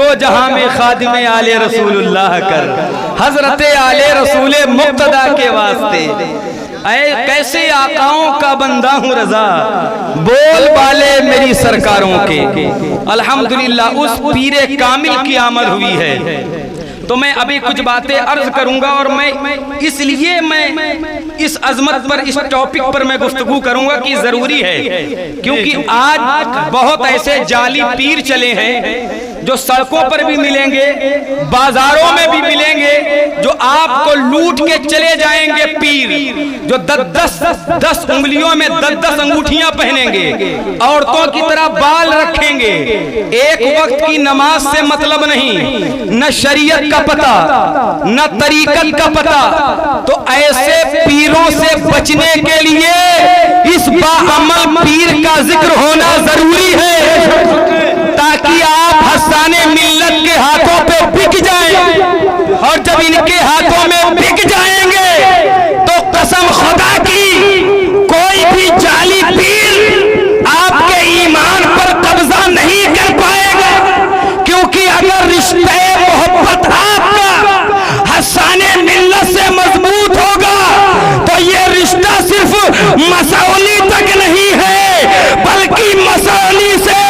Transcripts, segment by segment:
दो जहां में खादिम आले रसूलुल्लाह कर, हजरत आले रसूल मुक्तदा के वास्ते। कैसे आकाओं का बंदा हूँ रजा, बोल बाले मेरी सरकारों के। अल्हम्दुलिल्लाह उस पीरे कामिल की आमद हुई है। तो मैं अभी कुछ बातें अर्ज करूंगा और मैं इसलिए मैं इस अजमत पर, इस टॉपिक पर मैं गुफ्तगू करूंगा कि जरूरी है, क्योंकि आज बहुत ऐसे जाली पीर चले हैं जो सड़कों पर भी मिलेंगे, बाजारों में भी मिलेंगे, जो आपको लूट के चले जाएंगे। पीर जो 10 उंगलियों में 10 अंगूठियां पहनेंगे, औरतों की तरह बाल रखेंगे, एक वक्त की नमाज से मतलब नहीं, न शरीयत का पता न तरीकत का पता। तो ऐसे पीरों से बचने के लिए इस बाअमल पीर का जिक्र होना जरूरी है, ताकि आप हसाने मिल्लत के हाथों पे बिक जाएं। और जब इनके हाथों में बिक जाएंगे तो कसम खुदा की कोई भी जाली पीर आपके ईमान पर कब्जा नहीं कर पाएगा। क्योंकि अगर रिश्ते मोहब्बत आपका हसाने मिल्लत से मजबूत होगा तो ये रिश्ता सिर्फ मसौली तक नहीं है, बल्कि मसौली से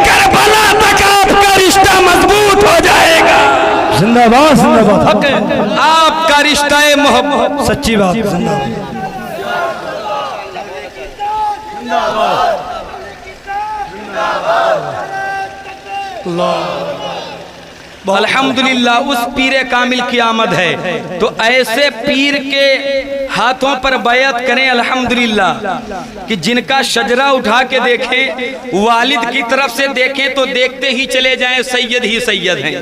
करबला तक आपका रिश्ता मजबूत हो जाएगा। जिंदाबाद जिंदाबाद, आपका रिश्ता है मोहब्बत, सच्ची बात। जिंदाबाद अल्हम्दुलिल्लाह उस पीरे कामिल की आमद है। तो ऐसे पीर के हाथों पर बैत करें अल्हम्दुलिल्लाह, कि जिनका शजरा उठा के देखें, वालिद की तरफ से देखें तो देखते ही चले जाएं सैयद ही सैयद हैं,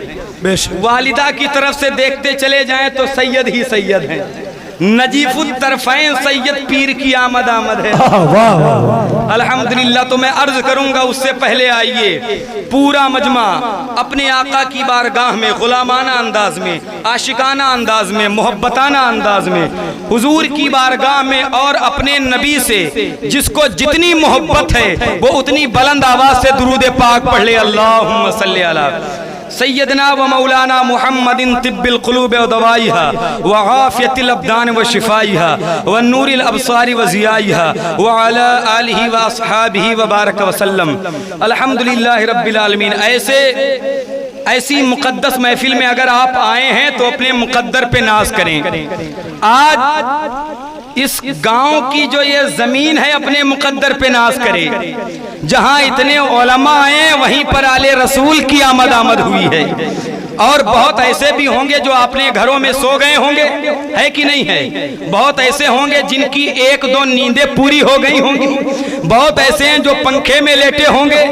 वालिदा की तरफ से देखते चले जाएं तो सैयद ही सैयद हैं। नजीफुत तरफैन सैयद पीर की आमद है। अल्हम्दुलिल्लाह। तो मैं अर्ज करूंगा उससे पहले आइए पूरा मजमा अपने आका की बारगाह में गुलामाना अंदाज में, आशिकाना अंदाज में, मोहब्बताना अंदाज में हुजूर की बारगाह में और अपने नबी से जिसको जितनी मोहब्बत है वो उतनी बुलंद आवाज से दुरूद पाक पढ़ ले। अल्लाहुम्मा सल्ली अला सैयदना व मौलाना मुहम्मदिन तिब्बिल क़ुलूब व दवाइहा व आफ़ियतिल अब्दान व शिफ़ाइहा व नूरिल अब्सारि व ज़ियाइहा व अला आलिहि व अस्हाबिहि व बारक व सल्लम। अल्हम्दुलिल्लाहि रब्बिल आलमीन। ऐसी मुक़द्दस महफिल में अगर आप आए हैं तो अपने मुक़द्दर पे नाज करें। आज इस गांव की जो ये जमीन है अपने मुक़द्दर पे नाज करें। जहां इतने उलमा आए वहीं पर आले रसूल की आमद हुई है। और बहुत ऐसे भी होंगे जो अपने घरों में सो गए होंगे, है कि नहीं है? बहुत ऐसे होंगे जिनकी 1-2 नींदें पूरी हो गई होंगी। बहुत ऐसे हैं जो पंखे में लेटे होंगे।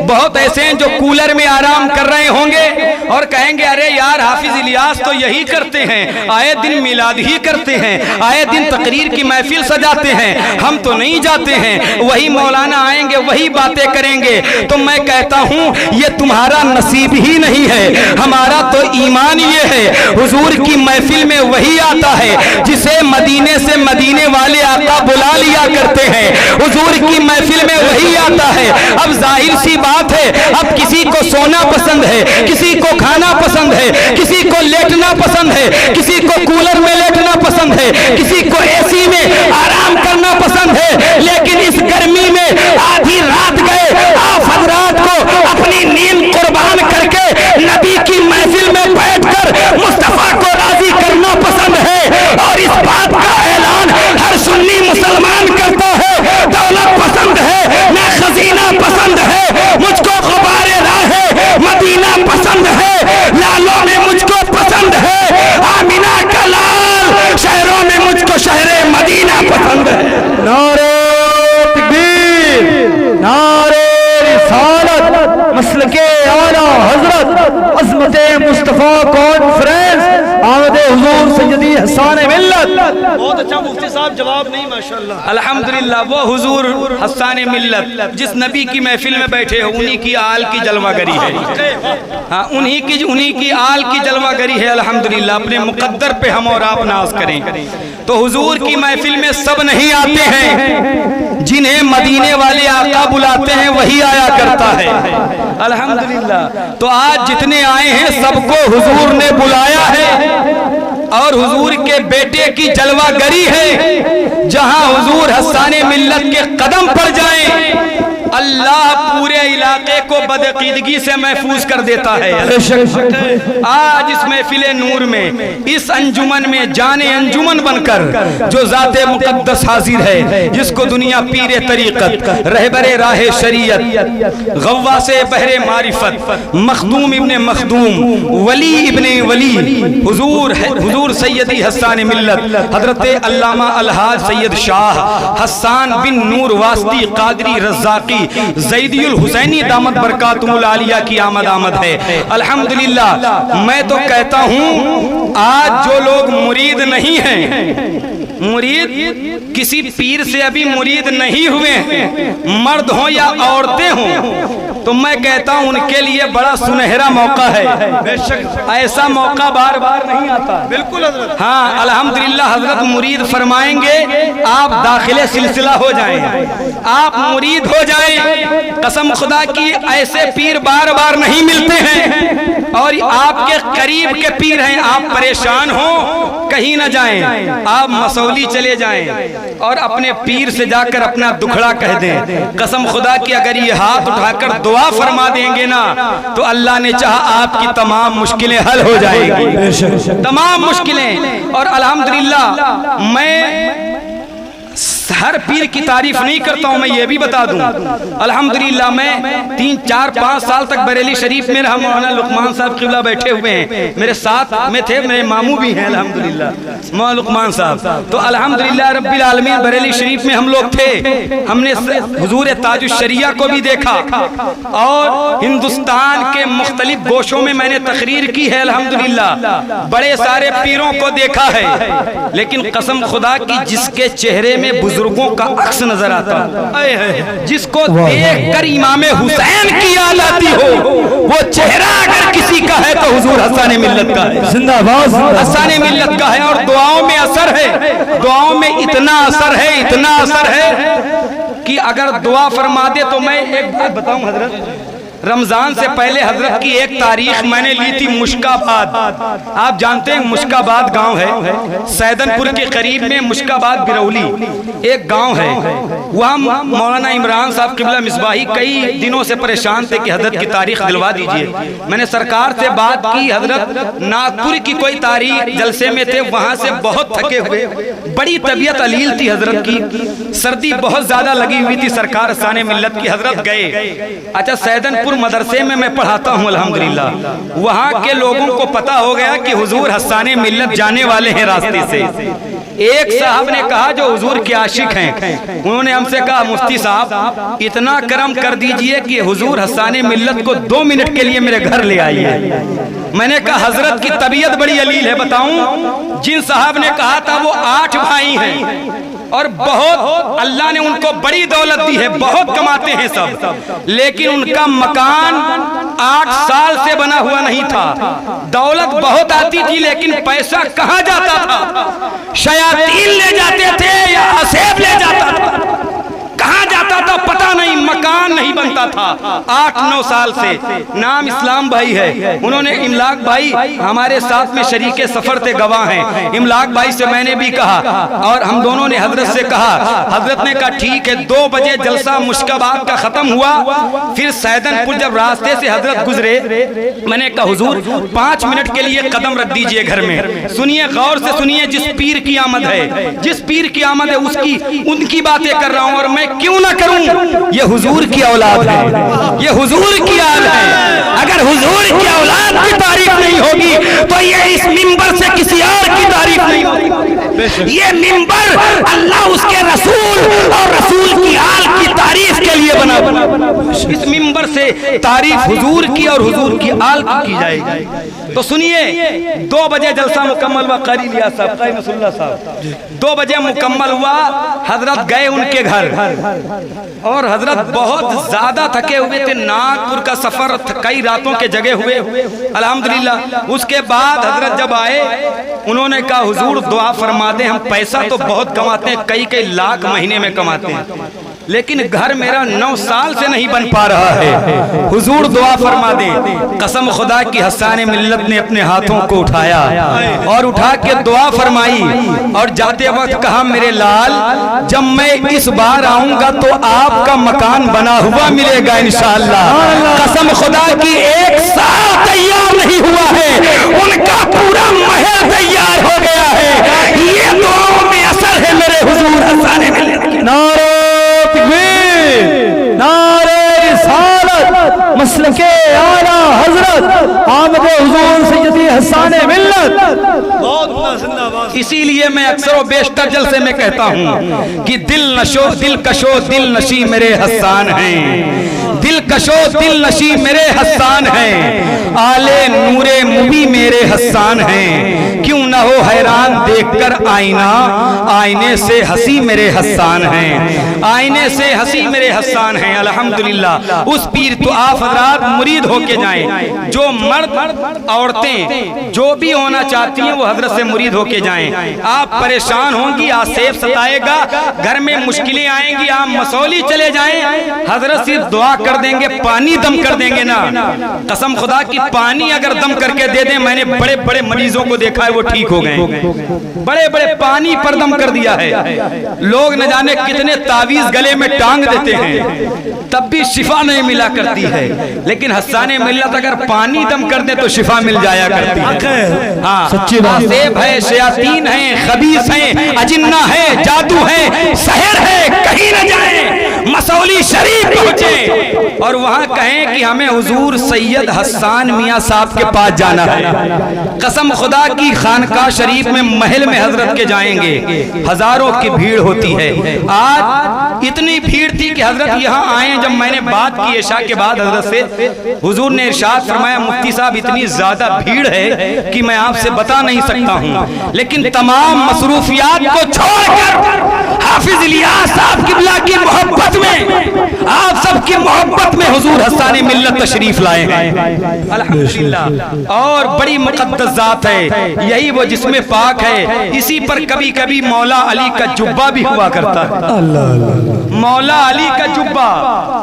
बहुत ऐसे हैं जो कूलर में आराम कर रहे होंगे और कहेंगे अरे यार हाफिज इलियास तो यही करते हैं, आए दिन मिलाद ही करते हैं, आए दिन तकरीर की महफिल सजाते हैं, हम तो नहीं जाते हैं। वही मौलाना आएंगे वही बातें करेंगे। तो मैं कहता हूँ ये तुम्हारा नसीब ही नहीं है, हमारा तो ईमान ये है हुजूर की महफिल में वही आता है जिसे मदीने से मदीने वाले आका बुला लिया करते हैं। हुजूर की महफिल में वही आता है। अब जाहिर सी बात है, अब किसी को सोना पसंद है, किसी को खाना पसंद है, किसी को लेटना पसंद है, किसी को कूलर में लेटना पसंद है, किसी को एसी में आराम करना पसंद है। लेकिन इस गर्मी में आधी रात गए आप हजरात को अपनी नींद कुर्बान करके नबी की महफिल में बैठकर मुस्तफा को राजी करना पसंद है। और इस बात का ऐलान हर सुन्नी मुसलमान करता है। दौलत पसंद है ना खजीना पसंद है, मुझको गुबारे राहे मदीना पसंद है। लालों में मुझको पसंद है आमिना का लाल, शहरों में मुझको शहरे मदीना पसंद है। नारे तकबीर, नारे रिसालत, मसलके आला हजरत, अज़मते मुस्तफा कॉन्फ्रेंस, आमदे हुजूर सैयदी हसन मिल्लत। बहुत अच्छा मुफ्ती साहब, जवाब नहीं माशाअल्लाह। अल्हम्दुलिल्लाह वो हुजूर हसन मिल्लत जिस नबी की महफिल में बैठे हो उन्हीं की आल की जलवागरी है। हाँ, उन्हीं की आल की जलवागरी है। अल्हम्दुलिल्लाह अपने मुक़द्दर पे हम और आप नाज करें। तो हुजूर की महफिल में सब नहीं आते हैं, जिन्हें मदीने वाले आका बुलाते हैं वही आया करता है। अल्हम्दुलिल्लाह। तो आज जितने आए हैं सबको हुजूर ने बुलाया है और हुजूर के बेटे की जलवागरी है। जहां हुजूर हस्साने मिल्लत के कदम पड़ जाएं, अल्लाह पूरे इलाके को बदअकीदगी से महफूज कर देता है। आज इस महफिल नूर में, इस अंजुमन में जाने अंजुमन बनकर जो ज़ाते मुक़द्दस हाजिर है, जिसको दुनिया पीरे तरीक़त, रहबरे राहे शरीयत, गव्वासे बहरे मारिफत, मखदूम इब्ने मखदूम, वली इब्ने वली, हुजूर सैयदी हस्सान मिल्लत हजरत अल्लामा अलहाज सैयद शाह हस्सान बिन नूर वास्ती कादरी रज़ाकी ज़ैदियुल हुसैनी दामत बरकातुहुल आलिया की आमद है। अल्हम्दुलिल्लाह। मैं तो कहता हूँ आज जो लोग मुरीद नहीं हैं, मुरीद किसी पीर से अभी मुरीद नहीं हुए, मर्द हो या औरतें हों, तो मैं कहता हूं उनके लिए बड़ा सुनहरा मौका है। बेशक ऐसा मौका बार बार नहीं आता। बिल्कुल हजरत। हाँ अल्हम्दुलिल्लाह। हजरत मुरीद फरमाएंगे आप दाखिले सिलसिला हो जाएं, आप मुरीद हो जाएं। कसम खुदा की ऐसे पीर बार बार नहीं मिलते हैं और आपके करीब के पीर हैं। आप परेशान हो कहीं ना जाएं, आप मसौली चले जाएं और अपने पीर से जाकर अपना दुखड़ा कह दें। कसम खुदा की अगर ये हाथ उठाकर दुआ फरमा देंगे ना तो अल्लाह ने चाहा आपकी तमाम मुश्किलें हल हो जाएंगी, तमाम मुश्किलें। और अल्हम्दुलिल्लाह मैं हर पीर की तारीफ नहीं करता हूं, मैं ये भी बता दूं अल्हम्दुलिल्लाह मैं 3, 4, 5 साल तक बरेली शरीफ में रहा। मौलाना लुकमान साहब किबला बैठे हुए हैं, मेरे साथ में थे, मेरे मामू भी हैं अल्हम्दुलिल्लाह, मौलाना लुकमान साहब। तो अल्हम्दुलिल्लाह रब्बिल आलमीन बरेली शरीफ में हम लोग थे। हमने हुजूर ताजुश शरिया को भी देखा और हिंदुस्तान के मुख्तलिफ गोशों में मैंने तकरीर की है अल्हम्दुलिल्लाह। बड़े सारे पीरों को देखा है, लेकिन कसम खुदा की जिसके चेहरे में बुजुर्गों का अक्स नजर आता, जिसको देखकर इमाम हुसैन की याद आती हो, वो चेहरा अगर किसी का है तो हुजूर हस्सान मिल्लत का है। जिंदाबाद हस्सान मिल्लत का है। और दुआओं में असर है, दुआओं में इतना असर है, इतना असर है कि अगर दुआ फरमा दे तो मैं एक बात बताऊं हजरत, रमजान से पहले हजरत की एक तारीख मैंने ली थी मुश्काबाद। आप जानते हैं मुश्काबाद गांव है, सैदनपुर के करीब में मुश्काबाद बिरौली एक गांव है। वहाँ मौलाना इमरान साहब किबला मिसबाही कई दिनों से परेशान थे कि हजरत की तारीख दिलवा दीजिए। मैंने सरकार से बात की, हजरत नागपुर की कोई तारीख जलसे में थे, वहाँ से बहुत थके हुए, बड़ी तबीयत अलील थी हजरत की, सर्दी बहुत ज्यादा लगी हुई थी। सरकार हस्सान मिल्लत की हजरत गए। अच्छा सैदनपुर मदरसे में मैं पढ़ाता हूँ अल्हम्दुलिल्लाह। वहाँ के लोगों को पता हो गया कि हुजूर हस्सान मिल्लत जाने वाले हैं रास्ते से। एक साहब ने कहा जो हुजूर के आशिक हैं, उन्होंने हमसे कहा मुफ्ती साहब इतना करम कर दीजिए कि हुजूर हस्सान मिल्लत को 2 मिनट के लिए मेरे घर ले आइए। मैंने कहा हजरत की तबीयत बड़ी अलील है। बताऊं जिन साहब ने कहा था वो 8 भाई हैं और बहुत अल्लाह ने उनको बड़ी दौलत दी है, बहुत कमाते हैं सब, लेकिन उनका मकान 8 साल से बना हुआ नहीं था। दौलत बहुत आती थी लेकिन पैसा कहाँ जाता था? शयातीन ले जाते थे या असेब ले जाता था, कहाँ जाता था पता नहीं, मकान नहीं बनता था 8-9 साल से। नाम इस्लाम भाई है, उन्होंने इमलाक भाई हमारे साथ में शरीके सफर थे, गवाह हैं। इमलाक भाई से मैंने भी कहा और हम दोनों ने हजरत से कहा, हजरत ने कहा ठीक है। 2 बजे जलसा मुश्काबाद का खत्म हुआ। फिर सैदनपुर जब रास्ते से हजरत गुजरे, मैंने कहा हुजूर 5 मिनट के लिए कदम रख दीजिए घर में, सुनिए गौर से सुनिए, जिस पीर की आमद है, जिस पीर की आमद है उसकी उनकी बातें कर रहा हूँ और मैं क्यों ना करूं? ये हुजूर की औलाद है, ये हुजूर की आल है। अगर हुजूर की औलाद की तारीफ नहीं होगी तो ये इस मिंबर से किसी और की तारीफ नहीं होगी। ये मिंबर अल्लाह उसके रसूल और रसूल की आल की तारीफ के लिए बना। इस मिंबर से तारीफ हुजूर की और हुजूर की आल की जाएगी। तो सुनिए 2 बजे जलसा मुकम्मल हुआ, कारी लिया साहब, कारी मसुल्ला साहब 2 बजे मुकम्मल हुआ। हजरत गए उनके घर और हजरत बहुत ज्यादा थके हुए थे, नागपुर का सफर कई रातों के जगह हुए अल्हम्दुलिल्लाह। उसके बाद हजरत जब आए उन्होंने कहा हुजूर दुआ फरमा दे, हम पैसा तो बहुत कमाते हैं, कई लाख महीने में कमाते हैं। लेकिन घर मेरा 9 साल से नहीं बन पा रहा है। हुजूर दुआ फरमा दे। कसम खुदा की हस्सान मिल्लत ने अपने हाथों को उठाया और उठा के दुआ फरमाई और जाते वक्त कहा, मेरे लाल जब मैं इस बार आऊंगा तो आपका मकान बना हुआ मिलेगा इंशाअल्लाह। कसम खुदा की 1 साल तैयार नहीं हुआ है, उनका पूरा महल तैयार हो गया है। ये दुआओं में असर है मेरे हुजूर हस्सान मिल्लत की। नारे तकबीर, नारे रिसालत, मसलके आला हजरत आमद हुजूर सैयदी हस्सान मिल्लत। बहुत जिंदाबाद। इसीलिए मैं अक्सर व बेशतर जलसे में कहता हूँ कि दिल कशो दिल नशी मेरे हस्सान हैं, दिल कशो दिल नशी मेरे हस्सान हैं, आले नूरे मुबी मेरे हस्सान हैं। क्यों ना हो हैरान देखकर आईना, आईने से हंसी मेरे हस्सान हैं, आईने से हंसी मेरे हस्सान हैं। अल्हम्दुलिल्लाह उस पीर तो आप हजरात मुरीद होके जाएं। जो मर्द औरतें जो भी होना चाहती हैं वो हजरत से मुरीद होके जाएं। आप परेशान होंगी, आसेफ सताएगा, घर में मुश्किलें आएंगी, आप मसौली चले जाएं, हजरत सिर्फ दुआ कर देंगे, पानी दम कर देंगे ना। कसम खुदा की पानी अगर दम करके दे दें, मैंने बड़े बड़े मरीजों को देखा है वो ठीक हो गए, बड़े बड़े पानी पर दम कर दिया है। लोग न जाने कितने तावीज गले में टांग देते हैं तब भी शिफा नहीं मिला करती है, लेकिन हस्सान मिल्लत अगर पानी दम कर दे तो शिफा मिल जाया करती है। हाँ, सच्ची बात। आसेब है, शयातीन है, खबीस है, अजिन्ना है, जादू है, सहर है, कहीं न जाए, मसौली शरीफ पहुंचे और वहां कहें कि हमें हुजूर सैयद हस्सान मियां साहब के पास जाना है। कसम खुदा की खानका शरीफ में महल में हजरत के जाएंगे, हजारों की भीड़ होती है। आज इतनी भीड़ थी कि हजरत यहाँ आए। जब मैंने बात की इशा के बाद हजरत से, हुजूर ने इरशाद फरमाया, मुफ्ती साहब इतनी ज्यादा भीड़ है कि मैं आपसे बता नहीं सकता हूँ, लेकिन तमाम मसरूफियात को छोड़कर हाफिज इलियास साहब किबला की मोहब्बत में, आप सबकी मोहब्बत में हुजूर हस्सान मिल्लत तशरीफ लाए हैं। अल्हम्दुलिल्लाह। और बड़ी मुक़द्दस ज़ात है, यही वो जिसमें पाक है। इसी पर कभी कभी मौला अली का जुब्बा भी हुआ करता है। मौला अली का जुब्बा,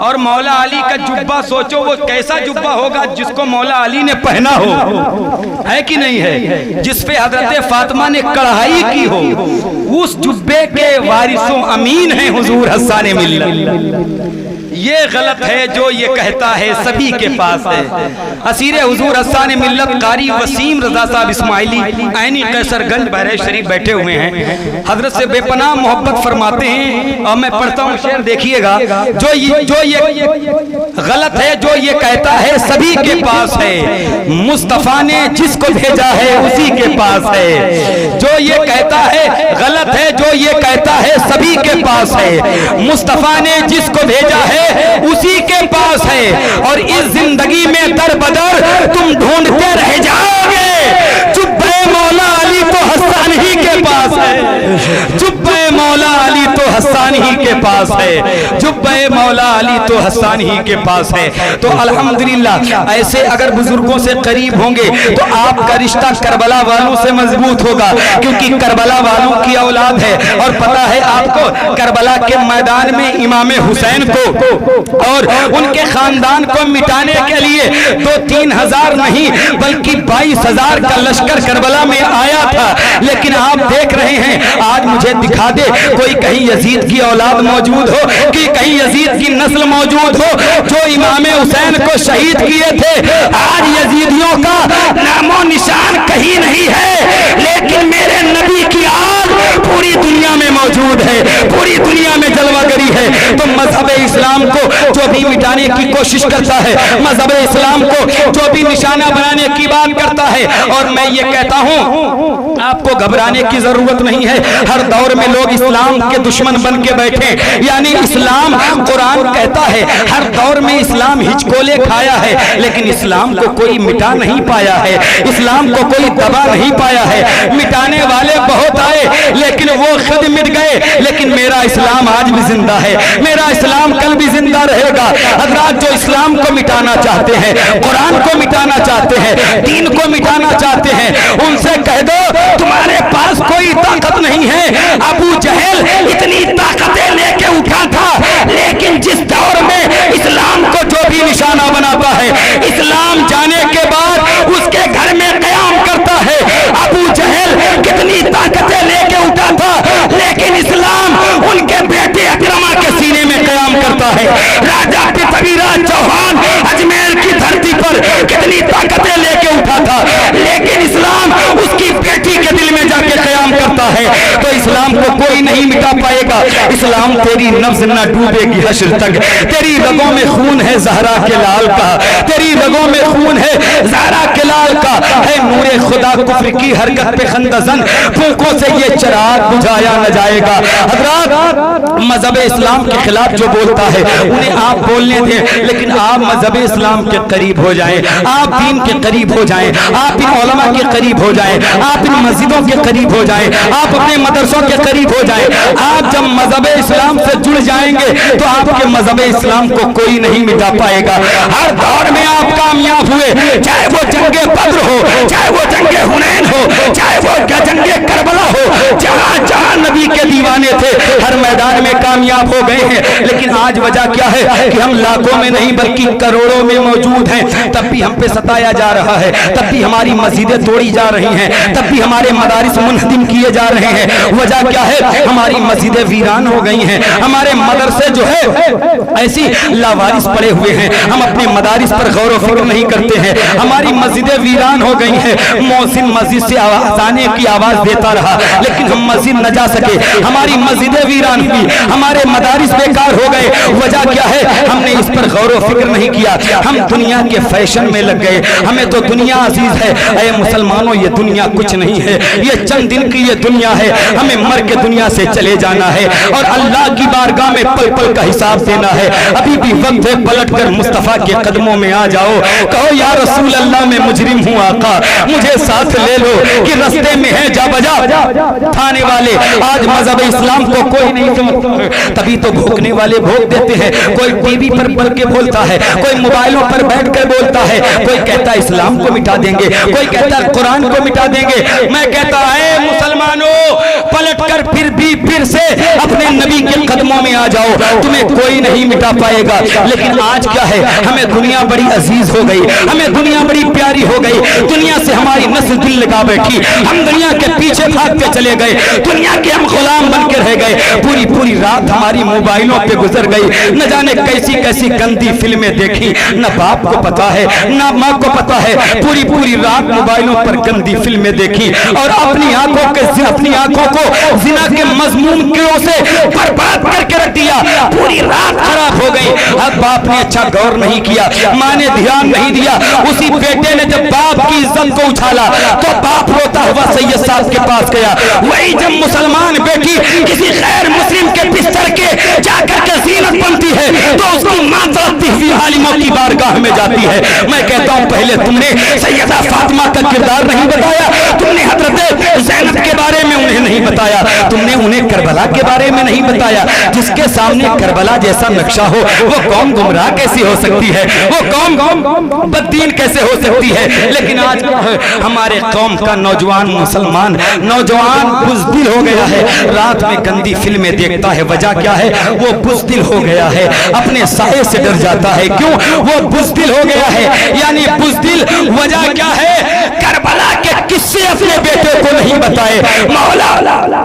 और मौला अली का जुब्बा सोचो वो कैसा जुब्बा होगा जिसको मौला अली ने पहना हो, है कि नहीं है, जिस पे हजरत फातिमा ने कढ़ाई की हो, उस जुब्बे के वारिसों अमीन हैं हुजूर हस्सान मिल्लत। ये गलत है जो ये कहता है सभी के पास है। असीर हुजूर हस्सान मिल्लत कारी वसीम रजा साहब इस्माइली ऐनी कैसरगंज बहराइच शरीफ बैठे हुए हैं, हजरत से बेपनाह मोहब्बत फरमाते हैं। और मैं पढ़ता हूँ शेर, देखिएगा। जो ये गलत है जो ये कहता है सभी के पास है, मुस्तफा ने जिसको भेजा है उसी के पास है। जो ये कहता है गलत है जो ये कहता है सभी के पास है, मुस्तफा ने जिसको भेजा है उसी के पास है। और इस जिंदगी में दर बदर तुम ढूंढते रह जाओगे, जुब्बे मौला अली तो हस्सान ही के पास है, जुब्बे मौला अली तो हस्सान ही के पास है, जुब्बे मौला अली तो हस्सान ही के पास है। तो अल्हम्दुलिल्लाह ऐसे अगर बुजुर्गों से करीब होंगे तो आपका रिश्ता करबला वालों से मजबूत होगा, क्योंकि करबला वालों की औलाद है। और पता है आपको, करबला के मैदान में इमाम हुसैन को और उनके खानदान को मिटाने के लिए 2-3 हजार नहीं बल्कि 22,000 का लश्कर करबला में आया था। लेकिन आप देख रहे हैं, आज मुझे दिखा दे कोई कहीं यजीद की औलाद मौजूद हो, कि कहीं यजीद की नस्ल मौजूद हो जो इमाम हुसैन को शहीद किए थे। आज यजीदियों का नामो निशान कहीं नहीं है, लेकिन मेरे नबी की आग पूरी दुनिया में मौजूद है, पूरी दुनिया में जलवागरी है। तो मजहब इस्लाम को जो भी मिटाने की कोशिश करता है, मजहब इस्लाम को जो भी निशाना बनाने की बात करता है, और मैं ये कहता हूँ आपको घबराने की जरूरत नहीं है। हर दौर में लोग इस्लाम के दुश्मन बन के बैठे, यानी इस्लाम, कुरान कहता है हर दौर में इस्लाम हिचकोले खाया है, लेकिन इस्लाम को कोई मिटा नहीं पाया है, इस्लाम को कोई दबा नहीं पाया है। मिटाने वाले बहुत आए लेकिन वो खुद मिट गए, लेकिन मेरा इस्लाम आज भी जिंदा है, मेरा इस्लाम कल भी जिंदा रहेगा। हजरात जो इस्लाम को मिटाना चाहते हैं, कुरान को मिटाना चाहते हैं, दीन को मिटाना चाहते हैं, उनसे कह दो तुम्हारे पास कोई ताकत नहीं है। अबू जहल इतनी ताकतें लेके उठा था इस्लाम को कोई नहीं मिटा पाएगा। इस्लाम तेरी नफ्स न डूबेगी हश्र तक। तेरी रगों में खून है ज़हरा के लाल का, तेरी रगों में खून है ज़हरा के लाल का। है नूरे खुदा कुफ्र की हरकत पे खंदजन, फूंकों से ये चिराग बुझाया न जाएगा। हज़रात, मजहब इस्लाम के खिलाफ जो बोलता है उन्हें आप बोलने दें, लेकिन आप मजहब इस्लाम के करीब हो जाएं, आप दीन के करीब हो जाएं, आप इन उलमा के करीब हो जाएं, आप इन मस्जिदों के करीब हो जाएं, आप अपने मदरसों के करीब हो जाएं। आप जब मजहब इस्लाम से जुड़ जाएंगे तो आपके मजहब इस्लाम को कोई नहीं मिटा पाएगा। हर दौर में आप कामयाब हुए, चाहे वो जंगे बद्र हो, चाहे वो जंगे हुनैन हो, चाहे वो जंगे करबला हो, जहां जहां नबी के दीवाने थे हर मैदान में कामयाब हो गए हैं। लेकिन आज वजह क्या है कि हम लाखों में नहीं बल्कि करोड़ों में मौजूद हैं, तब भी हम पे सताया जा रहा है, तब भी हमारी मस्जिदें तोड़ी जा रही हैं, तब भी हमारे मदारिस मुनहदिम किए जा रहे हैं। वजह क्या है? हमारी मस्जिदें वीरान हो गई हैं, हमारे मदरसे जो है ऐसी लावारिस पड़े हुए हैं, हम अपने मदारिस पर गौर व फिक्र नहीं करते हैं। हमारी मस्जिदें वीरान हो गई हैं। मौसिन मस्जिद से आने की आवाज देता रहा लेकिन हम मस्जिद न जा सके, हमारी मस्जिदें वीरान हुई, हमारे मदारिस बेकार हो गए। वजह क्या है? हमने इस पर गौर व फिक्र नहीं किया, हम दुनिया के फैशन में लग गए। हमें तो दुनिया अजीज है। अरे मुसलमानों, ये दुनिया कुछ नहीं है, ये चंद दिन की ये दुनिया है, हमें मर के दुनिया से चले जाना है और अल्लाह की बारगाह में पल पल का हिसाब देना है। अभी भी वक्त है, पलट कर मुस्तफा के कदमों में आ जाओ, कहो या रसूल अल्लाह मैं मुजरिम हूँ आका, मुझे साथ ले लो कि रास्ते में है जा बजा थाने वाले। आज मजहब इस्लाम को कोई नहीं समझता, तभी तो भोंकने वाले भोंक देते हैं। कोई टीवी पर बढ़ के बोलता है, कोई मोबाइलों पर बैठ कर बोलता है, कोई कहता है इस्लाम को मिटा देंगे, कोई कहता है कुरान को मिटा देंगे। मैं कहता है मुसलमानों, पलट कर फिर से अपने नबी के कदमों में आ जाओ, तुम्हें कोई नहीं मिटा पाएगा। लेकिन आज क्या है? हमें दुनिया बड़ी अजीज हो गई, हमें दुनिया बड़ी प्यारी हो गई, दुनिया से हमारी नस्ल दिल लगा बैठी, हम दुनिया के पीछे भागते चले गए, दुनिया के हम गुलाम बन के रह गए। पूरी पूरी रात हमारी मोबाइलों पे गुजर गई, न जाने कैसी कैसी गंदी फिल्में देखी, न बाप को पता है न माँ को पता है। पूरी पूरी रात मोबाइलों पर गंदी फिल्में देखी और अपनी आंखों को जिना के मजमून कीड़ों से बर्बाद करके रख दिया। पूरी रात खराब हो गई। अब बाप ने अच्छा गौर नहीं किया, माँ ने ध्यान नहीं दिया। उसी बेटे ने जब बाप की इज्जत को उछाला तो बाप रोता हुआ सैयद साहब के पास गया। वही जब मुसलमान बेटी किसी गैर मुस्लिम के बिस्तर के जाकर के जीनत बनती है तो उसकी मां तड़पती हुई आलिमों की बारगाह में जाती है। मैं कहता हूं, पहले तुमने सैयदा फातिमा का किरदार नहीं बताया, तुमने हजरत ज़ैनब के बारे में उन्हें नहीं बताया, तुमने उन्हें करबला के बारे में नहीं बताया। जिसके सामने करबला जैसा नक्शा हो वो कौम गुमराह कैसी हो सकती है, वो कौम बददीन कैसे हो सकती है। लेकिन आज हमारे कौम का नौजवान मुसलमान नौजवान बुज़दिल हो गया है, रात में गंदी फिल्में देखता है। वजह क्या है? वो बुज़दिल हो गया है, अपने साये से डर जाता है। क्यों? वो बुज़दिल हो गया है। यानी बुज़दिल वजह क्या है? करबला के किस्से अपने बेटे को नहीं बताए, मौला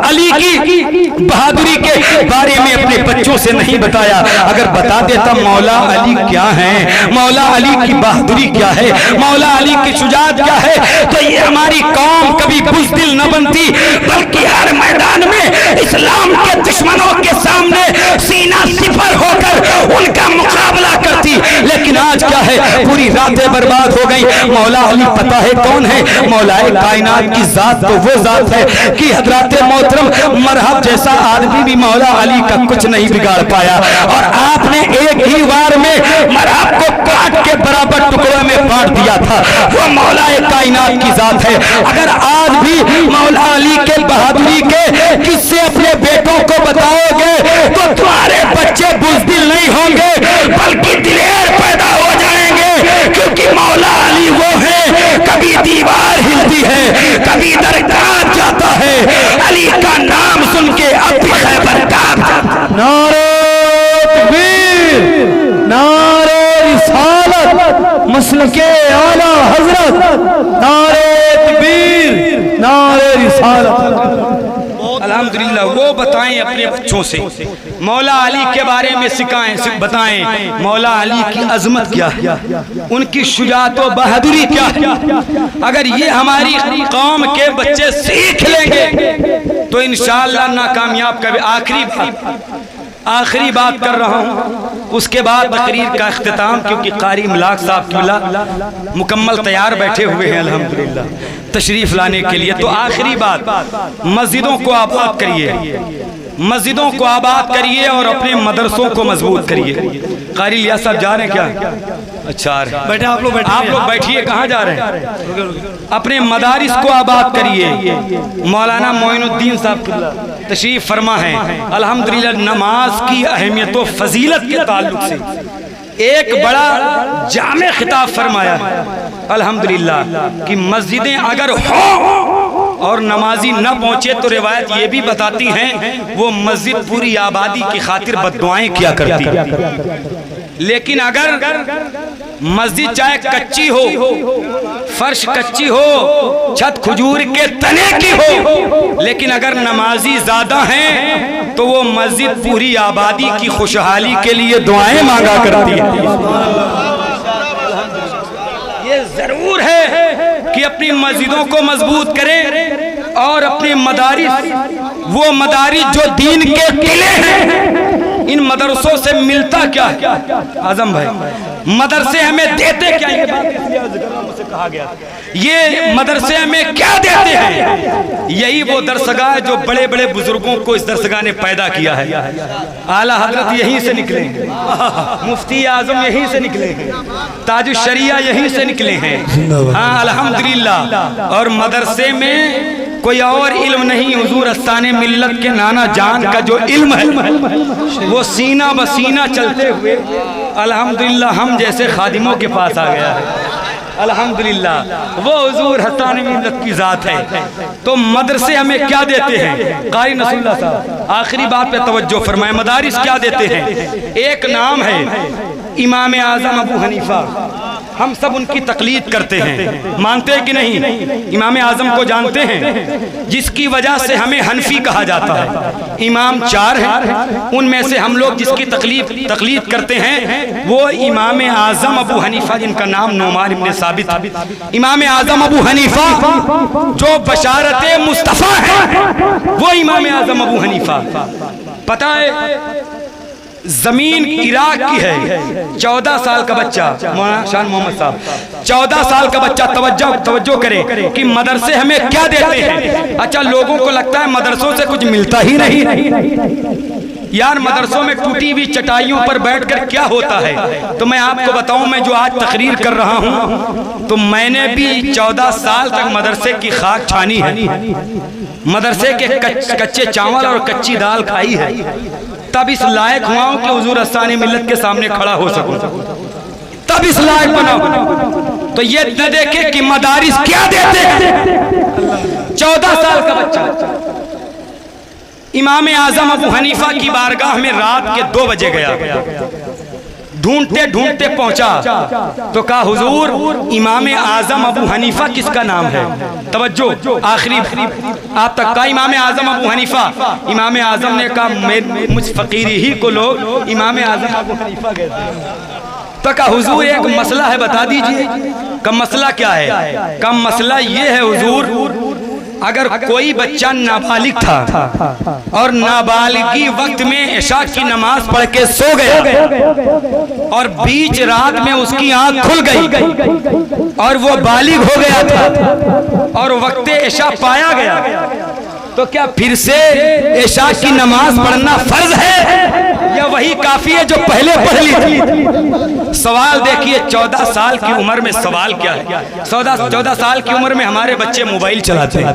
अली की बहादुरी के बारे में अपने बच्चों से नहीं बताया। अगर बता देता मौला अली क्या है, मौला अली की बहादुरी क्या है, मौला अली की शुजाअत क्या है, तो ये हमारी कौम कभी बुज़दिल न बनती, बल्कि हर मैदान में इस्लाम के दुश्मनों के सामने सीना सिपर होकर उनका मुकाबला करती। लेकिन आज क्या है? पूरी रातें बर्बाद हो गई। मौला अली पता है कौन है? मौलाए कायनात की जात तो वो जात है कि हजरत मोहतरम मरहब जैसा आदमी भी मौला अली का कुछ नहीं बिगाड़ पाया। और आपने एक ही वार में मरहब को काट के बराबर टुकड़ों में बांट दिया था। वो मौलाए कायनात की जात है। अगर आज भी मौला अली के बहादुरी के किस्से अपने बेटों को बताओगे तो तुम्हारे बच्चे बुज़दिल नहीं होंगे बल्कि दिलेर पैदा हो जाएंगे। क्योंकि मौला अली वो है, कभी दीवार हिलती है, कभी दरगाह जाता है। अली का नाम सुन के अब भी खैबर कांप जाता है। नारे तकबीर, नारे रिसालत, मसलके आला हजरत, नारे तकबीर, नारे रिसालत। अल्हम्दुलिल्लाह। वो बताएं अपने बच्चों से, मौला अली के बारे में सिखाएं, बताएं मौला अली की अजमत क्या है, उनकी शुजाअत व बहादुरी क्या है। अगर ये हमारी कौम के बच्चे सीख लेंगे तो इंशाअल्लाह नाकामयाब कभी। आखिरी बात कर रहा हूँ, उसके बाद तकरीर का इख्तिताम, क्योंकि कारी इमलाक साहब किबला मुकम्मल तैयार बैठे हुए हैं अल्हम्दुलिल्लाह तशरीफ लाने के लिए। तो आखिरी बात, मस्जिदों को आबाद करिए, मस्जिदों को आबाद करिए और अपने मदरसों को मजबूत करिए। कारी लिया साहब जा रहे हैं क्या? अच्छा बैठे आप लोग बैठिए, कहाँ जा रहे हैं? अपने मदारिस को आबाद करिए। मौलाना मोइनुद्दीन साहब तशरीफ फरमा है। अल्हम्दुलिल्लाह नमाज की अहमियत व फजीलत के ताल्लुक से एक बड़ा जामे खिताब फरमाया अल्हम्दुलिल्लाह कि मस्जिदें अगर हो और नमाजी न पहुंचे तो रिवायत ये भी बताती हैं वो मस्जिद पूरी आबादी की खातिर बद्दुआएं किया करती। लेकिन अगर मस्जिद चाहे कच्ची हो, फर्श कच्ची हो, छत खजूर के तने की हो, लेकिन अगर नमाजी ज्यादा हैं तो वो मस्जिद पूरी आबादी की खुशहाली के लिए दुआएं मांगा करती है। ये जरूर है कि अपनी मस्जिदों को मजबूत करें और अपने मदारिस, वो मदारिस जो दीन के किले हैं, इन मदरसों से मिलता क्या है? आजम भाई, मदरसे हमें देते क्या? ये बात इसलिए मुझसे कहा गया, ये मदरसे हमें क्या देते हैं? यही वो दरसगाह जो बड़े बड़े बुजुर्गों को इस दरसगाह ने पैदा किया है। आला हजरत यहीं से निकले हैं, मुफ्ती आजम यहीं से निकले हैं, ताजुश शरिया यहीं से निकले हैं। हाँ अल्हम्दुलिल्लाह। और मदरसे में कोई और इल्म नहीं, हुजूर अस्ताने मिल्लत के नाना जान का जो इल्म है वो सीना बसीना चलते हुए अल्हम्दुलिल्लाह हम जैसे खादिमों के पास आ गया है। अल्हम्दुलिल्लाह वो हुजूर हस्ताने मिल्लत की जात है। तो मदरसे हमें क्या देते हैं? कारी नसरुल्लाह साहब आखिरी बात पे तवज्जो फरमाए। मदारिस क्या देते हैं? एक नाम है इमाम आजम अबू हनीफा। हम सब उनकी तकलीद करते हैं, मानते हैं कि नहीं? इमाम आजम को जानते हैं, जिसकी वजह से हमें हनफी कहा जाता है। इमाम चार हैं, उनमें से हम लोग जिसकी तकलीद करते हैं वो इमाम आजम अबू हनीफा, जिनका नाम नुमान इब्ने साबित। इमाम आजम अबू हनीफा जो बशारत मुस्तफा है, वो इमाम आजम अबू हनीफा। पता है जमीन इराक की है। 14 साल का बच्चा, मौलाना शान मोहम्मद साहब, 14 साल का बच्चा, तवज्जो करें कि मदरसे हमें क्या देते हैं। अच्छा, लोगों को लगता है मदरसों से कुछ मिलता ही नहीं। यार मदरसों में टूटी हुई चटाइयों पर बैठकर क्या होता है? तो मैं आपको बताऊं, मैं जो आज तकरीर कर रहा हूं तो मैंने भी 14 साल तक मदरसे की खाक छानी है, मदरसे के कच्चे चावल और कच्ची दाल खाई है, तब इस लायक हुआ हूं कि हुजूर अस्ताने मिल्लत के सामने खड़ा हो सकूं, तब इस लायक बना। तो ये न देखे कि मदारिस क्या देते हैं। 14 साल का बच्चा इमाम आजम अबू हनीफा की बारगाह में रात के 2 बजे गया, ढूंढते ढूंढते पहुंचा तो कहा हुजूर इमाम आजम अबू हनीफा किसका नाम है? तवज्जो, आखिरी आप तक का इमाम आजम अबू हनीफा। इमाम आजम ने कहा मुझ फकीरी ही को लोग इमाम आजम अबू हनीफा कहते हैं। तो कहा हुजूर एक मसला है, बता दीजिए। कम मसला क्या है? कम मसला ये है हुजूर, अगर कोई बच्चा नाबालिग था और नाबालिगी वक्त में इशा की नमाज पढ़ के सो गया और बीच रात में उसकी आंख खुल गई और वो बालिग हो गया था और वक्त इशा पाया गया, तो क्या फिर से इशा की नमाज पढ़ना फर्ज है या वही काफी है जो पहले पढ़ ली थी? सवाल देखिए, 14 साल की उम्र में सवाल क्या है? 14 साल की उम्र में हमारे बच्चे मोबाइल चलाते हैं,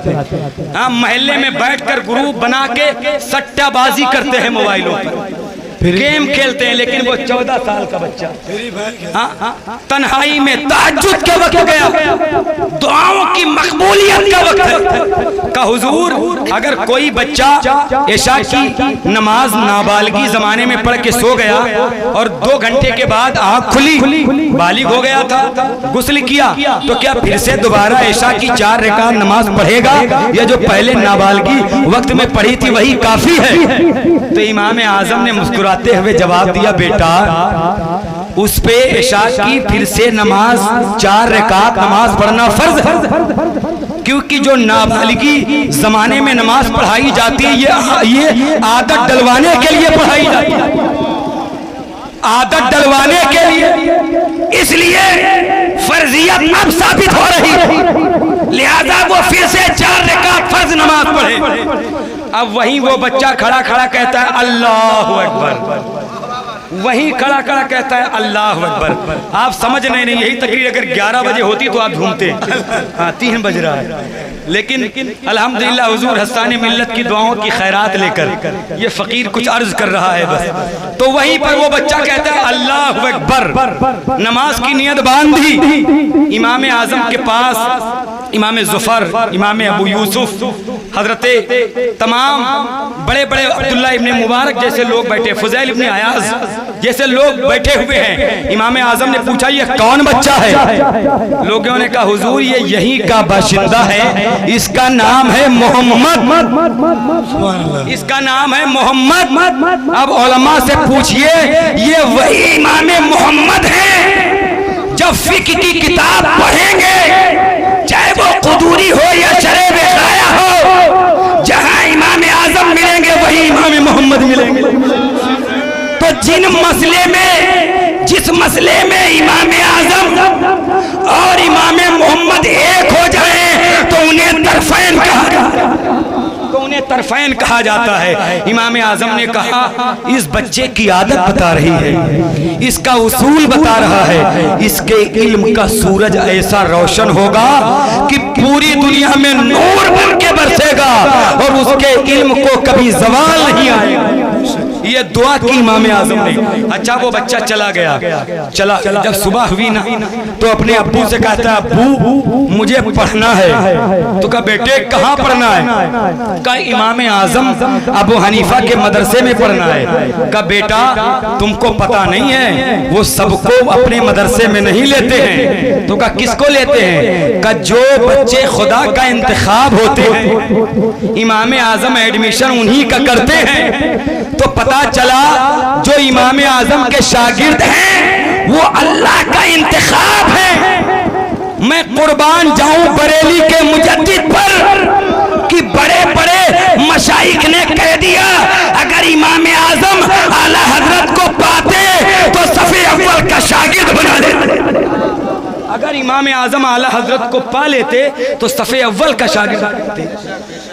हाँ मोहल्ले में बैठकर ग्रुप बना के सट्टाबाजी करते हैं, मोबाइलों पर गेम खेलते हैं। लेकिन वो 14 साल का बच्चा तन्हाई में तहज्जुद के वक्त गया, दुआओं की मकबूलियत का वक्त का हुजूर, अगर कोई बच्चा इशा की नमाज नाबालिगी जमाने में पढ़ के सो गया और 2 घंटे के बाद आँख खुली, बालिग हो गया था, गुस्ल किया, तो क्या फिर से दोबारा इशा की 4 रकात नमाज पढ़ेगा या जो पहले नाबालिगी वक्त में पढ़ी थी वही काफी है? तो इमाम आजम ने मुस्कुराते हुए जवाब दिया, बेटा उस पे इशा की फिर से नमाज 4 रकात नमाज पढ़ना फर्ज है, क्योंकि जो नाबालिगी जमाने में नमाज पढ़ाई जाती है ये आदत डलवाने के लिए पढ़ाई जाती है, आदत डलवाने के लिए, इसलिए फर्जियत अब साबित हो रही है, लिहाजा वो फिर से 4 रकात फर्ज नमाज पढ़े। अब वहीं वो बच्चा खड़ा खड़ा कहता है अल्लाहु अकबर, वहीं खड़ा खड़ा कहता है अल्लाह अकबर। आप समझ नहीं, यही तकरीर अगर 11 बजे होती तो आप घूमते, हाँ 3 बज रहा है, लेकिन अल्हम्दुलिल्लाह हुजूर हस्ताने मिल्लत की दुआओं की खैरात लेकर ये फकीर कुछ अर्ज कर रहा है बस। तो वहीं पर वो बच्चा कहता है अल्लाह अकबर, नमाज की नियत बांधी। इमाम आजम के पास इमाम ज़ुफर, इमाम अबू यूसुफ, हजरत तमाम बड़े बड़े अब्दुल्ला इब्ने मुबारक जैसे लोग बैठे, फुज़ैल इब्ने अयाज़ जैसे लोग बैठे हुए हैं। इमाम आजम ने पूछा ये कौन बच्चा है? लोगों ने कहा हुजूर ये यहीं का बाशिंदा है, इसका नाम है मोहम्मद, इसका नाम है मोहम्मद। अब उलमा से पूछिए ये वही इमाम मोहम्मद है जब फिक्र की किताब पढ़ेंगे, चाहे वो कुदूरी हो या शरे बेखाया हो, जहां इमाम आजम मिलेंगे वही इमाम मोहम्मद मिलेंगे। तो जिन मसले में, जिस मसले में इमाम आजम और इमाम मोहम्मद एक हो जाए तो उन्हें तरफैन कहा जाता है, तो उन्हें तरफैन कहा जाता है। इमाम आजम ने कहा इस बच्चे की आदत बता रही है, इसका उसूल बता रहा है, इसके इल्म का सूरज ऐसा रोशन होगा कि पूरी दुनिया में नूर बन के बरसेगा और उसके इल्म को कभी जवाल नहीं आएगा। ये दुआ की इमाम आजम ने। अच्छा वो बच्चा चला गया, चला जब सुबह हुई ना तो अपने अब्बू से कहता है अब्बू मुझे पढ़ना है। तो कहा बेटे कहाँ पढ़ना है? कहा इमाम आजम अबू हनीफा के मदरसे में पढ़ना है। कहा बेटा तुमको पता नहीं है वो सबको अपने मदरसे में नहीं लेते हैं। तो कहा किसको लेते हैं? कहा जो बच्चे खुदा का इंतखाब होते हैं इमाम आजम एडमिशन उन्हीं का करते हैं। तो पता चला जो इमाम आजम के शागिर्द हैं वो अल्लाह का इंतखाब है। मैं कुर्बान जाऊं बरेली के मुजद्दिद पर कि बड़े बड़े मशाइख ने कह दिया अगर इमाम आजम आला हजरत को पाते तो सफे अव्वल का शागिर्द बना देते। अगर इमाम आजम आला हजरत को पा लेते तो सफे अव्वल का शागिर्द बनते।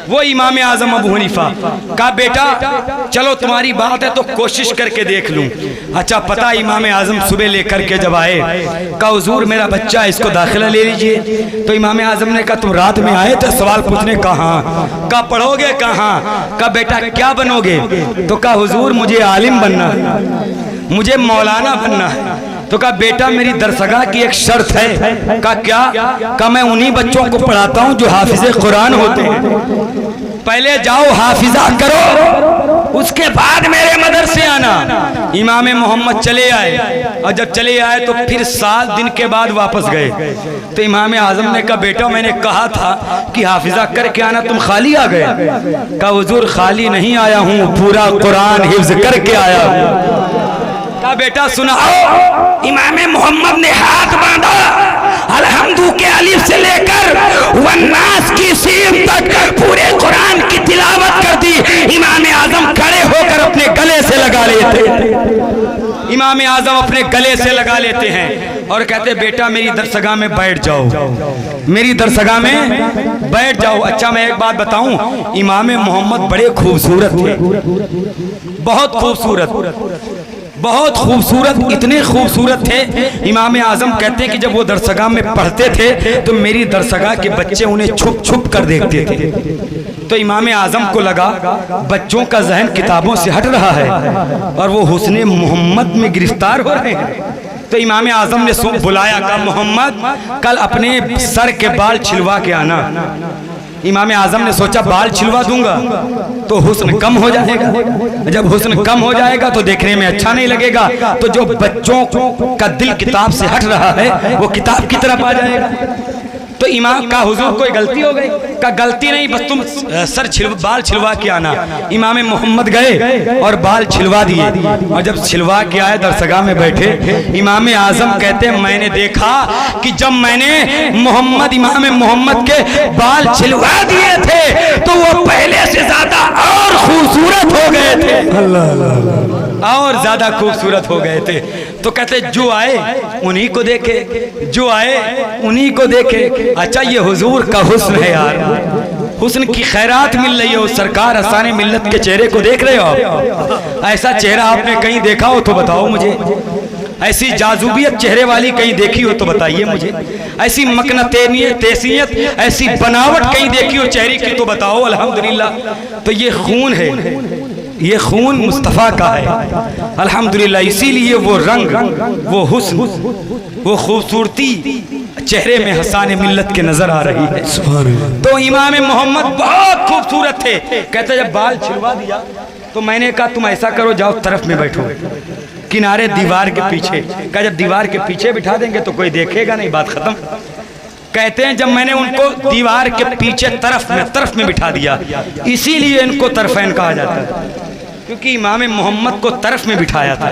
वो इमाम आजम अबू हनीफा। कहा बेटा चलो तुम्हारी बात है तो कोशिश करके देख लूं। अच्छा पता इमाम आजम सुबह लेकर के जब आए, कहा हुजूर मेरा बच्चा इसको दाखिला ले लीजिए। तो इमाम आजम ने कहा तुम रात में आए थे सवाल पूछने, कहाँ? कहा पढ़ोगे कहाँ? कहा बेटा क्या बनोगे? तो कहा हुजूर मुझे आलिम बनना है, मुझे मौलाना बनना है। तो कहा बेटा मेरी दरसगाह की एक शर्त है। कहा क्या? कहा मैं उन्हीं बच्चों को पढ़ाता हूँ जो हाफिज़े कुरान होते हैं, पहले जाओ हाफिजा करो उसके बाद मेरे मदरसे आना। इमाम मोहम्मद चले आए और जब चले आए तो फिर 7 दिन के बाद वापस गए। तो इमाम आजम ने कहा बेटा मैंने कहा था कि हाफिजा करके आना, तुम खाली आ गए। कहा हुजूर खाली नहीं आया हूँ, पूरा कुरान हिफ्ज करके आया हूँ। कहा बेटा सुनाओ। इमाम मोहम्मद ने हाथ बांधा, अलहम्दु के अलिफ से लेकर वन्नास की सीन तक पूरे कुरान की तिलावत कर दी। इमाम आजम खड़े होकर अपने गले से लगा लेते, इमाम आजम अपने गले से लगा लेते हैं और कहते बेटा मेरी दरसगाह में बैठ जाओ, मेरी दरसगाह में बैठ जाओ। अच्छा मैं एक बात बताऊं, इमाम मोहम्मद बड़े खूबसूरत थे, बहुत खूबसूरत, बहुत खूबसूरत, इतने खूबसूरत थे। इमाम आजम कहते हैं कि जब वो दरसगाह में पढ़ते थे तो मेरी दरसगाह के बच्चे उन्हें छुप छुप कर देखते थे। तो इमाम आजम को लगा बच्चों का जहन किताबों से हट रहा है और वो हुस्ने मोहम्मद में गिरफ्तार हो रहे हैं। तो इमाम आजम ने बुलाया, कहा मोहम्मद कल अपने सर के बाल छिलवा के आना। इमाम आजम ने सोचा बाल छिलवा दूंगा तो हुस्न कम हो जाएगा, जब हुस्न कम हो जाएगा तो देखने में अच्छा नहीं लगेगा, तो जो बच्चों का दिल किताब से हट रहा है वो किताब की तरफ आ जाएगा। तो इमाम का हुजूर कोई गलती हो गई? का गलती नहीं, बस तुम बाल छिलवा के आना। इमाम मोहम्मद गए और बाल छिलवा दिए, और जब छिलवा के आए दरसगाह में बैठे, इमाम आजम कहते हैं मैंने देखा कि जब मैंने इमाम मोहम्मद के बाल छिलवा दिए थे तो वो पहले से ज्यादा और खूबसूरत हो गए थे, और ज्यादा खूबसूरत हो गए थे। तो कहते जो आए उन्हीं को देखे, जो आए उन्हीं को देखे। अच्छा, ये हुजूर का हुस्न है यार, हुस्न की खैरात मिल रही है। सरकार हसाने मिल्लत के चेहरे को देख रहे हो आप? ऐसा चेहरा आपने कहीं देखा हो तो बताओ मुझे। ऐसी जाजूबियत चेहरे वाली कहीं देखी हो तो बताइए मुझे। ऐसी मकनतेसियत, ऐसी बनावट कहीं देखी हो चेहरे की तो बताओ। अल्हम्दुलिल्लाह। तो ये खून है, ये खून मुस्तफ़ा का है अल्हम्दुलिल्लाह। इसीलिए वो रंग, वो हुस्न, वो खूबसूरती चेहरे में हसाने मिल्लत के नजर आ रही है। तो इमाम मोहम्मद बहुत खूबसूरत थे। कहते जब बाल छिलवा दिया तो मैंने कहा तुम ऐसा करो, जाओ तरफ में बैठो, किनारे दीवार के पीछे। कहा जब दीवार के पीछे बिठा देंगे तो कोई देखेगा नहीं, बात खत्म। कहते हैं जब मैंने उनको दीवार के पीछे तरफ में बिठा दिया, इसीलिए इनको तरफैन कहा जाता है, क्योंकि इमाम मोहम्मद को तरफ में बिठाया था,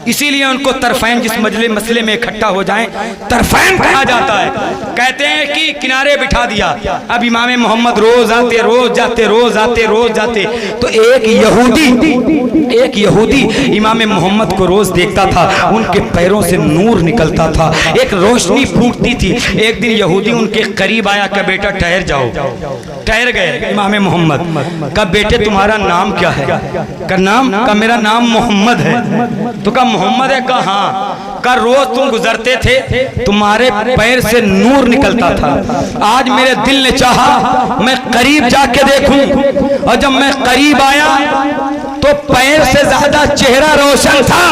इसीलिए उनको तरफैन, जिस मसले में इकट्ठा हो जाएं तरफैन कहा जाता है। कहते हैं कि किनारे बिठा दिया। अब इमाम मोहम्मद रोज आते, रोज जाते, रोज आते, रोज जाते। तो एक यहूदी इमाम मोहम्मद को रोज देखता था, उनके पैरों से नूर निकलता था, एक रोशनी फूटती थी। एक दिन यहूदी उनके करीब आया, कहा बेटा ठहर जाओ। ठहर गए इमाम मोहम्मद। कहा बेटे तुम्हारा नाम क्या है? का नाम? का मेरा नाम मोहम्मद है। तो का मोहम्मद है? का हाँ। का रोज तुम गुजरते थे, तुम्हारे पैर से नूर निकलता था। आज मेरे दिल ने चाहा मैं करीब जाके देखूं, और जब मैं करीब आया तो पैर से ज्यादा चेहरा रोशन था।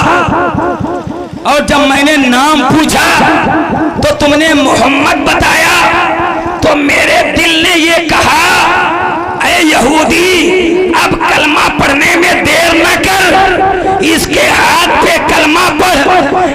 और जब मैंने नाम पूछा तो तुमने मोहम्मद बताया, तो मेरे दिल ने ये कहा ऐ यहूदी अब कलमा पढ़ने में देर न कर, इसके हाथ पे कलमा पढ़।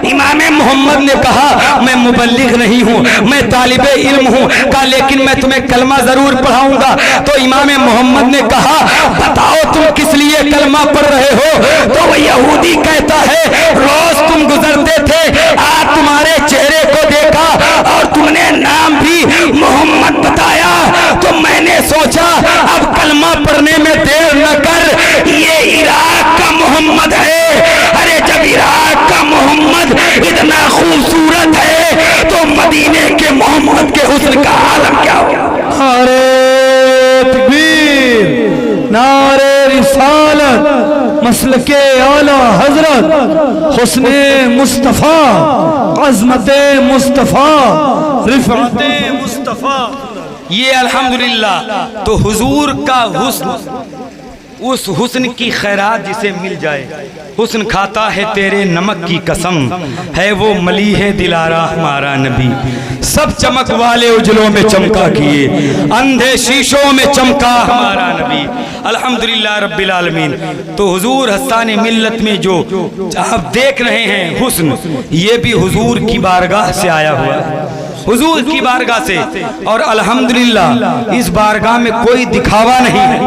इमाम मोहम्मद ने कहा मैं मुबल्लिग नहीं हूँ, मैं तालिबे इल्म हूँ। कहा लेकिन मैं तुम्हें कलमा जरूर पढ़ाऊंगा। तो इमाम मोहम्मद ने कहा बताओ तुम किस लिए कलमा पढ़ रहे हो? तो वो यहूदी कहता है रोज तुम गुजरते थे, आज तुम्हारे चेहरे को देखा और तुमने नाम भी मोहम्मद बताया, तो मैंने सोचा अब कलमा पढ़ने में देर न कर, ये इराक का मोहम्मद है। अरे जब इराक का मोहम्मद इतना खूबसूरत है तो मदीने के मोहम्मद के हुस्न का आलम क्या हो? नारे तकबीर, नारे रिसालत, मसलके आला हजरत, हुस्ने मुस्तफा, अज़मते मुस्तफा, रिफ़अते मुस्तफा। ये अल्हम्दुलिल्लाह। तो हुजूर का हुस्न, उस हुस्न की खैरात जिसे मिल जाए। हुस्न खाता है तेरे नमक की कसम, है वो मली है दिलारा हमारा नबी। सब चमक वाले उजलों में चमका किए, अंधे शीशों में चमका हमारा नबी। अल्हम्दुलिल्लाह रब्बिल आलमीन। तो हुजूर हस्ताने मिल्लत में जो आप देख रहे हैं हुस्न, ये भी हुजूर की बारगाह से आया हुआ है, हुजूर की बारगाह से। और अल्हम्दुलिल्लाह इस बारगाह में कोई दिखावा नहीं है,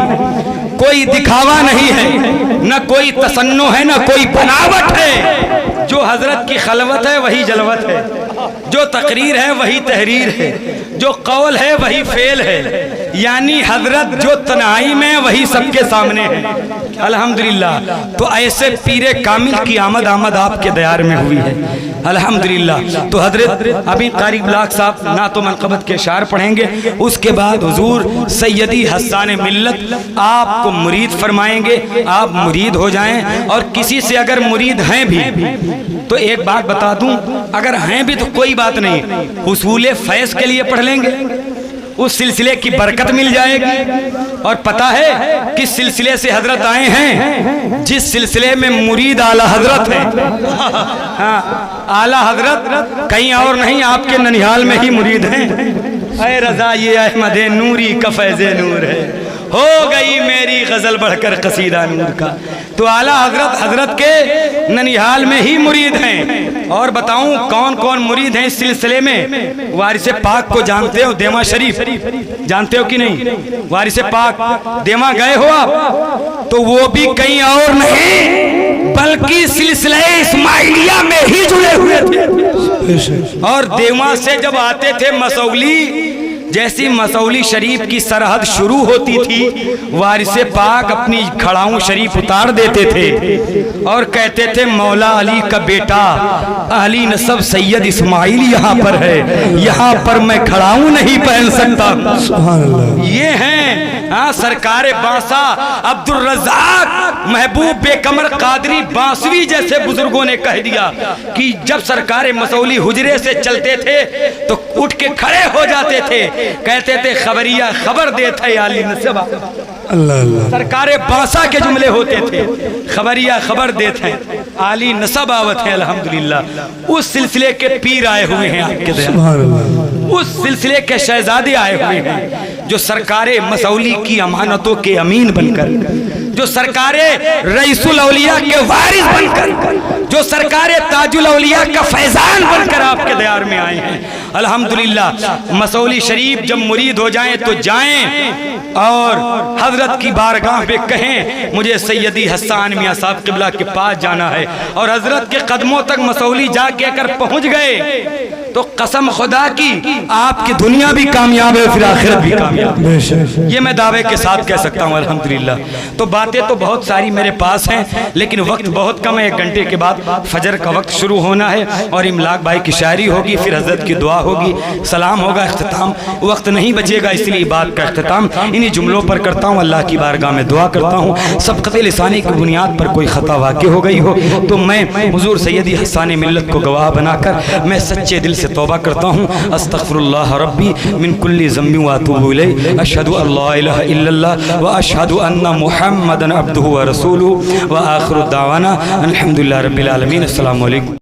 कोई दिखावा नहीं है, न कोई तसन्नो है, न कोई बनावट है। जो हजरत की खलवत है वही जलवत है, जो तकरीर है वही तहरीर है, जो कौल है वही फेल है। यानी हजरत जो तन्हाई में वही सबके सामने है अल्हम्दुलिल्लाह। तो ऐसे पीरे कामिल की आमद आपके दयार में हुई है अल्हम्दुलिल्लाह। तो हजरत अभी कारी ब्लाक साहब ना तो मनक़बत के शार पढ़ेंगे, उसके बाद हुजूर सैयदी हस्साने मिल्लत आपको मुरीद फरमाएंगे। आप मुरीद हो जाएं, और किसी से अगर मुरीद हैं भी तो एक बात बता दूं, अगर हैं भी तो कोई बात नहीं, हुसूले फैज़ के लिए पढ़ लेंगे, उस सिलसिले की बरकत मिल जाएगी। और पता है किस सिलसिले से हजरत आए हैं? जिस सिलसिले में मुरीद आला हजरत है। हाँ, आला हजरत कहीं और नहीं, आपके ननिहाल में ही मुरीद हैं। ऐ रजा ये अहमद नूरी का फैज़े नूर है, हो गई मेरी गजल बढ़कर कसीदा नूर का। तो आला हजरत के ननिहाल में ही मुरीद हैं। और बताऊं कौन कौन मुरीद हैं इस सिलसिले में। वारिस पाक को जानते हो, देवा शरीफ जानते हो कि नहीं? वारिस पाक देवा गए हो आप? तो वो भी कहीं और नहीं बल्कि सिलसिले इस्माइलिया में ही जुड़े हुए थे। और देवा से जब आते थे मसौली, जैसी मसौली शरीफ की सरहद शुरू होती थी, वारिस पाक अपनी खड़ाऊं शरीफ उतार देते थे और कहते थे मौला अली का बेटा अली नसब सैयद इस्माइल यहाँ पर है, यहाँ पर मैं खड़ाऊं नहीं पहन सकता। ये हैं सरकारे बांसा अब्दुल रज़ाक महबूब बेकमर कादरी बांसवी जैसे बुजुर्गों ने कह दिया कि जब सरकारे मसौली हुजरे से चलते थे तो उठ के खड़े हो जाते थे, कहते थे खबरिया खबर देते आली नसब। अल्लाह सरकारे बांसा के जुमले होते थे, खबरिया खबर देते आली नसब आवत है। अल्हम्दुलिल्लाह उस सिलसिले के पीर आए हुए हैं आपके दया, उस सिलसिले के शहजादे आए हुए हैं जो सरकारे मसौली की अमानतों के अमीन बनकर, जो सरकारे रईसुल औलिया के वारिस बनकर, जो सरकारे ताजुल औलिया का फैजान बनकर आपके दयार में आए हैं। अल्हम्दुलिल्लाह मसौली शरीफ जब मुरीद हो जाएं तो जाएं और हजरत की बारगाह में कहें मुझे सैयदी हसन मियां साहब किबला के पास जाना है, और हजरत के कदमों तक मसौली जाके अगर पहुंच गए तो कसम खुदा की आपकी दुनिया भी कामयाब है, फिर आखिरत भी कामयाब है। ये मैं दावे के साथ कह सकता हूँ अल्हम्दुलिल्लाह। तो बातें तो बहुत सारी मेरे पास हैं लेकिन वक्त बहुत कम है। 1 घंटे के बाद फजर का वक्त शुरू होना है और इमलाक भाई की शायरी होगी, फिर हजरत की दुआ होगी, सलाम होगा, इख्तिताम। वक्त नहीं बचेगा इसलिए बात का इख्तिताम इन्हीं जुमलों पर करता हूँ। अल्लाह की बारगाह में दुआ करता हूँ सबक़त लिसानी की बुनियाद पर कोई खता वाक़ई हो गई हो तो मैं हुजूर सैयदी हसन मिल्लत को गवाह बनाकर मैं सच्चे दिल से तौबा करता हूँ। अस्तग़फिरुल्लाह रब्बी मिन कुल्ली ज़म्बि व अतूबु इलैहि, अशहदु अल्ला इलाहा इल्लल्लाह व अशहदु अन्ना मुहम्मदन अब्दुहु व रसूलुहु व आखिरु दावाना अल्हम्दुलिल्लाहि रब्बिल आलमीन। अस्सलामु अलैकुम।